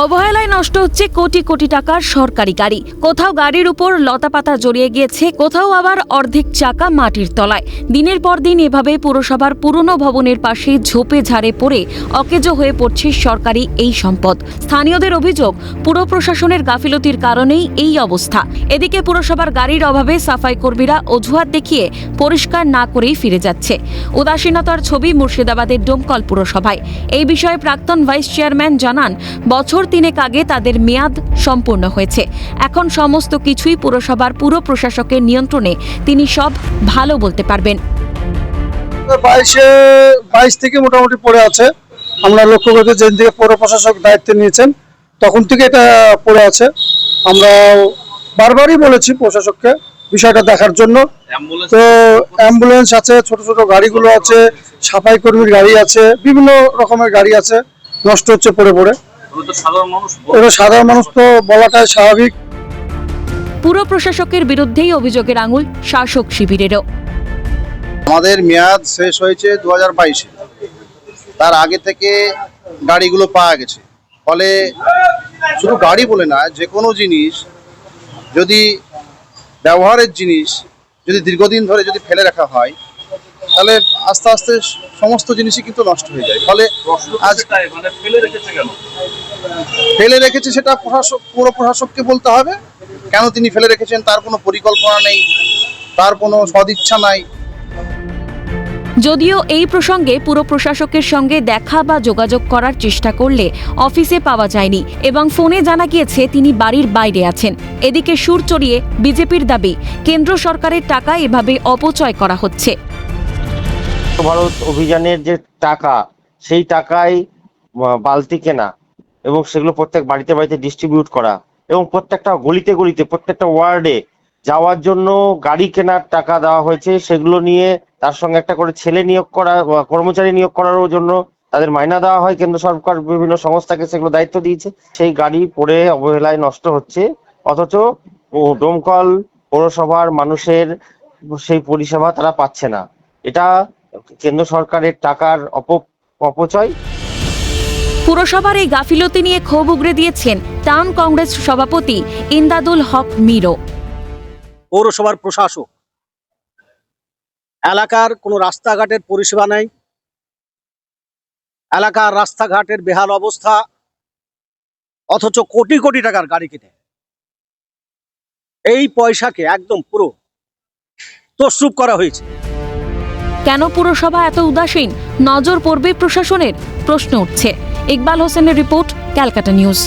অবহেলায় নষ্ট হচ্ছে কোটি কোটি টাকার সরকারি গাড়ি। কোথাও গাড়ির উপর লতাপাতা জড়িয়ে গিয়েছে, কোথাও আবার অর্ধেক চাকা মাটির তলায়। দিনের পর দিন এভাবে পুরসভার পুরনো ভবনের পাশে ঝোপে ঝাড়ে পড়ে অকেজো হয়ে পড়ছে সরকারি এই সম্পদ। স্থানীয়দের অভিযোগ, পুর প্রশাসনের গাফিলতির কারণেই এই অবস্থা। এদিকে পুরসভার গাড়ির অভাবে সাফাই কর্মীরা অজুহাত দেখিয়ে পরিষ্কার না করেই ফিরে যাচ্ছে। উদাসীনতার ছবি মুর্শিদাবাদের ডোমকল পুরসভায়। এই বিষয়ে প্রাক্তন ভাইস চেয়ারম্যান জানান, বছর 3 আগে তাদের মেয়াদ সম্পূর্ণ হয়েছে। এখন সমস্ত কিছুই পুরসভার পুর প্রশাসকের নিয়ন্ত্রণে, তিনি সব ভালো বলতে পারবেন। 22 থেকে মোটামুটি পড়ে আছে। আমরা লক্ষ্য করতে যেদিন থেকে পৌর প্রশাসক দায়িত্ব নিয়েছেন তখন থেকে এটা পড়ে আছে। আমরা বারবারই বলেছি প্রশাসককে বিষয়টা দেখার জন্য। তো অ্যাম্বুলেন্স আছে, ছোট ছোট গাড়িগুলো আছে, সাফাই কর্মীর গাড়ি আছে, বিভিন্ন রকমের গাড়ি আছে, নষ্ট হচ্ছে পড়ে পড়ে। সাধারণ মানুষ তো বলাটাই স্বাভাবিক। পুর প্রশাসকের বিরুদ্ধেই অভিযোগের আঙুল শাসক শিবিরেরও। আমাদের মেয়াদ শেষ হয়েছে 2022-এ, তার আগে থেকে গাড়িগুলো পাওয়া গেছে। ফলে শুধু গাড়ি বলে না, যে কোনো জিনিস যদি ব্যবহারের জিনিস যদি দীর্ঘদিন ধরে যদি ফেলে রাখা হয় তাহলে আস্তে আস্তে সমস্ত জিনিসই কিন্তু নষ্ট হয়ে যায়। ফলে আজ ফেলে রেখেছে সেটা পুর প্রশাসককে বলতে হবে। কেন তিনি ফেলে রেখেছেন তার কোনো পরিকল্পনা নেই, তার কোনো সদিচ্ছা নাই। যদিও এই প্রসঙ্গে পুর প্রশাসকের সঙ্গে দেখা বা যোগাযোগ করার চেষ্টা করলে অফিসে পাওয়া যায়নি এবং ফোনে জানা গিয়েছে তিনি বাড়ির বাইরে আছেন। এদিকে সুর চড়িয়ে বিজেপির দাবি, কেন্দ্র সরকারের টাকা এভাবে অপচয় করা হচ্ছে। ভারত অভিযানের যে টাকা, সেই টাকায় বালতি কেনা এবং সেগুলো প্রত্যেক বাড়িতে বাড়িতে ডিস্ট্রিবিউট করা এবং প্রত্যেকটা গলিতে গলিতে প্রত্যেকটা ওয়ার্ডে যাওয়ার জন্য গাড়ি কেনার টাকা দেওয়া হয়েছে। সেগুলো নিয়ে তার সঙ্গে একটা করে ছেলে নিয়োগ করা, কর্মচারী নিয়োগ করার জন্য তাদের মাইনা দেওয়া হয়। কেন্দ্র সরকার বিভিন্ন সংস্থাকে সেগুলো দায়িত্ব দিয়েছে। সেই গাড়ি পড়ে অবহেলায় নষ্ট হচ্ছে, অথচ ডোমকল পৌরসভার মানুষের সেই পরিষেবা তারা পাচ্ছে না। এটা কেন্দ্র সরকারের টাকার অপচয়। পুরসভার এই গাফিলতি নিয়ে ক্ষোভ উগরে দিয়েছেন টাউন কংগ্রেস সভাপতি ইমদাদুল হক মিরো। পৌরসভার প্রশাসক এলাকার কোনো রাস্তাঘাটের পরিষেবা নেই, এলাকার রাস্তাঘাটের বেহাল অবস্থা, অথচ কোটি কোটি টাকার গাড়ি কিনে এই পয়সাকে একদম পুরো তছরূপ করা হয়েছে। কেন পুরসভা এত উদাসীন? নজর পড়বে প্রশাসনের? প্রশ্ন উঠছে। ইকবাল হোসেনের রিপোর্ট, ক্যালকাটা নিউজ।